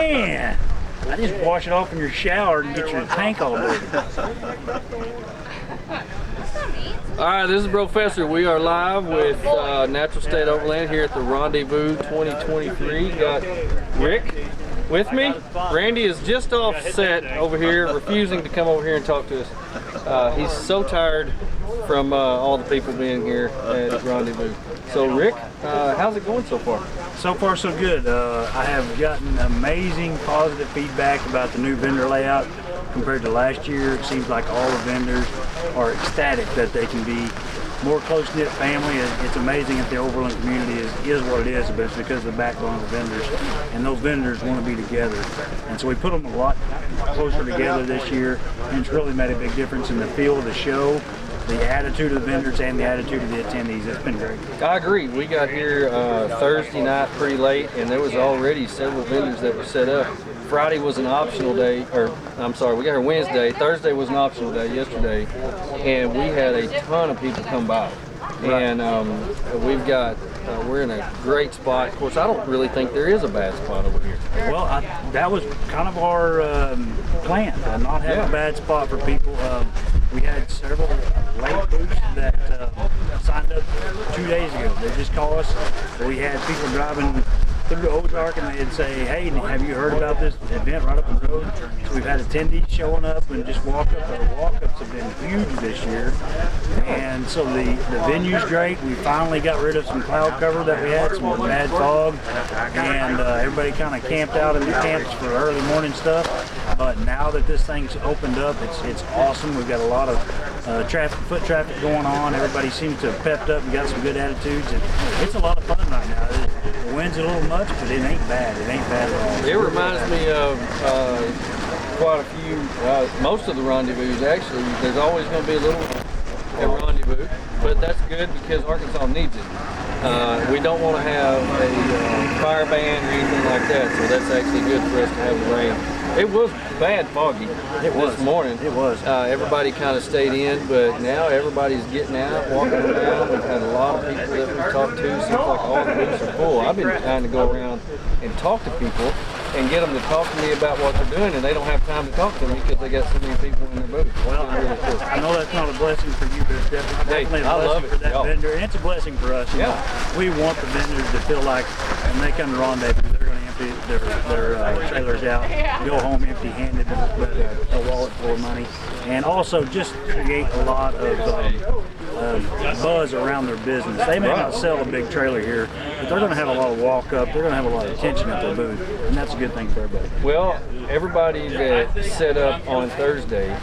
Man, I just wash it off in your shower and get your tank all dirty. All right, this is Professor. We are live with Natural State Overland here at the Rendezvous 2023. Got Rick with me. Randy is just off set over here, refusing to come over here and talk to us. He's so tired from all the people being here at Rendezvous. So Rick, how's it going so far? So far so good. I have gotten amazing positive feedback about the new vendor layout compared to last year. It seems like all the vendors are ecstatic that they can be more close-knit family. It's amazing that the Overland community is what it is, but it's because of the backbone of the vendors, and those vendors want to be together. And so we put them a lot closer together this year, and it's really made a big difference in the feel of the show, the attitude of the vendors, and the attitude of the attendees. It's been great. I agree. We got here Thursday night pretty late, and there was already several vendors that were set up. Friday was an optional day, or I'm sorry, we got here Wednesday. Thursday was an optional day yesterday, and we had a ton of people come by. And we're in a great spot. Of course, I don't really think there is a bad spot over here. Well, that was kind of our plan, not have a bad spot for people. We had several late booths that signed up 2 days ago. They just called us. We had people driving through the Ozarks and they'd say, hey, have you heard about this event right up the road? So we've had attendees showing up and just walk up. The walk-ups have been huge this year. And so the venue's great. We finally got rid of some cloud cover that we had, some bad fog, and everybody kind of camped out in the camps for early morning stuff. But now that this thing's opened up, it's awesome. We've got a lot of foot traffic going on. Everybody seems to have pepped up and got some good attitudes. And it's a lot of fun right now. The wind's a little much, but it ain't bad. It ain't bad at all. It reminds me of quite a few, most of the rendezvous actually. There's always going to be a little at Rendezvous, but that's good because Arkansas needs it. We don't want to have a fire ban or anything like that, so that's actually good for us to have the rain. It was bad foggy this morning. It was. Everybody kind of stayed in, but now everybody's getting out, walking around. We've had a lot of people that we've talked to. Seems like all the booths are full. I've been trying to go around and talk to people and get them to talk to me about what they're doing, and they don't have time to talk to me because they got so many people in their booth. Well, really cool. I know that's not a blessing for you, but it's definitely a blessing for that vendor, and it's a blessing for us. Yeah. We want the vendors to feel like when they come to Rendezvous, they're going to empty their trailers out, go home empty-handed with a wallet full of money, and also just create a lot of buzz around their business. They may not sell a big trailer here, but they're going to have a lot of walk-up. They're going to have a lot of attention at their booth, and that's a good thing for everybody. Well, everybody that set up on Thursday,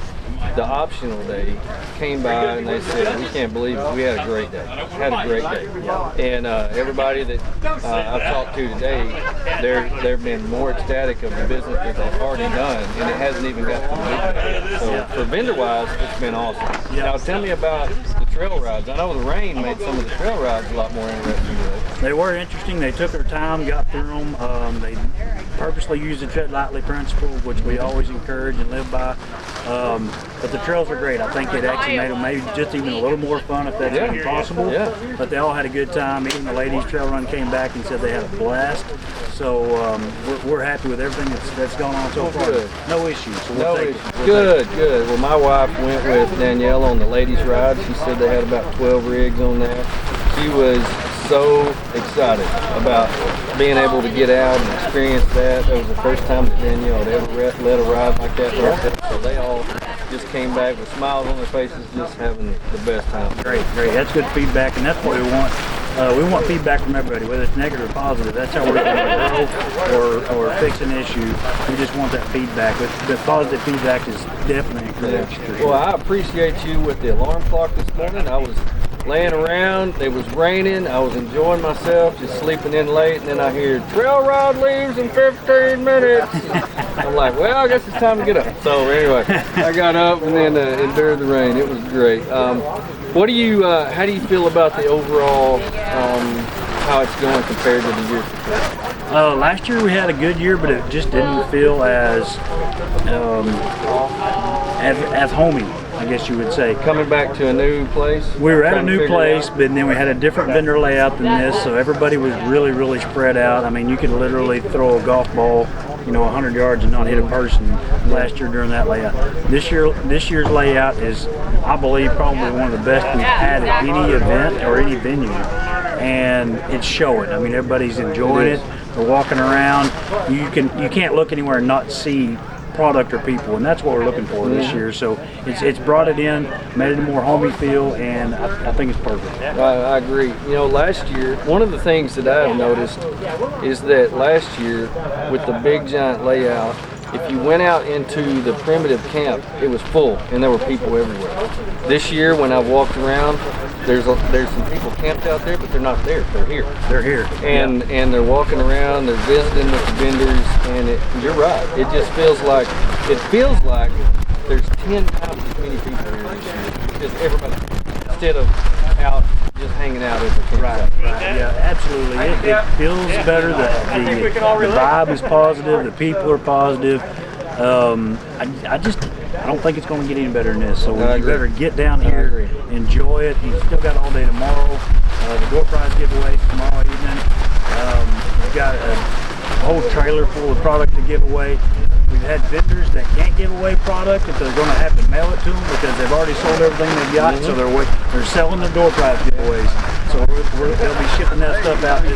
the optional day, came by and they said, we can't believe it. We had a great day. Had a great day. And everybody that I've talked to today, they've been more ecstatic of the business that they've already done, and it hasn't even got to the big day. So for vendor-wise, it's been awesome. Now tell me about the trail rides. I know the rain made some of the trail rides a lot more interesting today. They were interesting. They took their time, got through them. They purposely used the tread lightly principle, which we always encourage and live by. But the trails are great. I think it actually made them maybe just even a little more fun if that's even possible. But they all had a good time. Even the ladies trail run came back and said they had a blast. So we're happy with everything that's gone on so far. Good. No issues. So No issues. Good. Well, my wife went with Danielle on the ladies' ride. She said they had about 12 rigs on there. She was so excited about being able to get out and experience that. That was the first time that Danielle had ever led a ride like that. So they all just came back with smiles on their faces, just having the best time. Great. That's good feedback, and that's what we want. We want feedback from everybody, whether it's negative or positive. That's how we're going to grow or fix an issue. We just want that feedback. But positive feedback is definitely encouraged. Well, I appreciate you with the alarm clock this morning. I was laying around, it was raining, I was enjoying myself, just sleeping in late, and then I hear, trail ride leaves in 15 minutes. I'm like, well, I guess it's time to get up. So anyway, I got up and then endured the rain. It was great. How do you feel about the overall, how it's going compared to the years before? Last year we had a good year, but it just didn't feel as homey, I guess you would say. Coming back to a new place? We were at a new place, but then we had a different vendor layout than this, so everybody was really, really spread out. I mean, you could literally throw a golf ball 100 yards and not hit a person last year during that layout. This year's layout is, I believe, probably one of the best we've had at any event or any venue, and it's showing. I mean, everybody's enjoying it. They're walking around. You can't look anywhere and not see product or people, and that's what we're looking for this year. So it's brought it in, made it a more homey feel, and I think it's perfect. I agree. Last year, one of the things that I've noticed is that last year with the big giant layout, if you went out into the primitive camp, it was full and there were people everywhere. This year when I've walked around, there's some people camped out there, but they're not there. They're here. They're here. And they're walking around, they're visiting with the vendors, and you're right. It just feels like there's 10 times as many people here this year. Just everybody, instead of out just hanging out at the camp. Right. Yeah, absolutely. It feels better. The vibe is positive. The people are positive. I don't think it's going to get any better than this. So you better get down here, enjoy it. You still got all day tomorrow. The door prize giveaway tomorrow evening. We've got a whole trailer full of product to give away. We've had vendors that can't give away product if they're going to have to mail it to them because they've already sold everything they've got. So they're selling the door prize giveaways. So they'll be shipping that stuff out to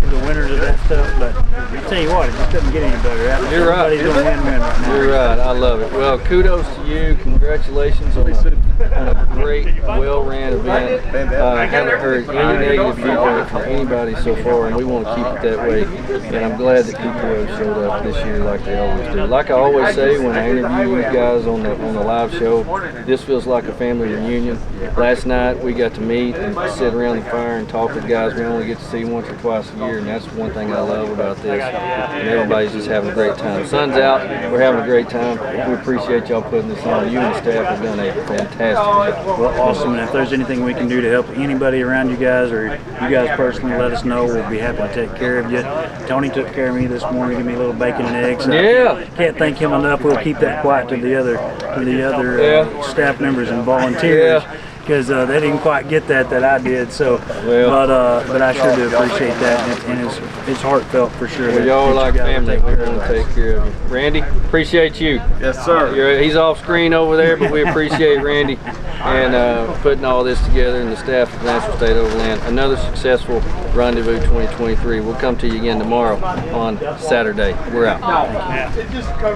the winners of that stuff. But I tell you what, it just doesn't get any better. You're right. Everybody's going to win right now. You're right. I love it. Well, kudos to you. Congratulations on a great, well-ran event. I haven't heard any negative feedback from anybody so far, and we want to keep it that way. And I'm glad that people have showed up this year like they always do. Like I always say when I interview you guys on the live show, this feels like a family reunion. Last night we got to meet and sit around the fire and talk with guys we only get to see once or twice a year, and that's one thing I love about this. And everybody's just having a great time. Sun's out, we're having a great time. We appreciate y'all putting this on. You and the staff have done a fantastic job. Well, awesome. And if there's anything we can do to help anybody around you guys or you guys personally, let us know. We'll be happy to take care of you. Tony took care of me this morning, gave me a little bacon and eggs. So Yeah. Can't thank him enough. We'll keep that quiet to the other staff members and volunteers. Yeah. Because they didn't quite get that I did. So, but I sure do appreciate that, and it's heartfelt for sure. Well, y'all are like family. We want to take care of you. Randy, appreciate you. Yes, sir. He's off screen over there, but we appreciate Randy and putting all this together, and the staff of National State Overland. Another successful Rendezvous 2023. We'll come to you again tomorrow on Saturday. We're out.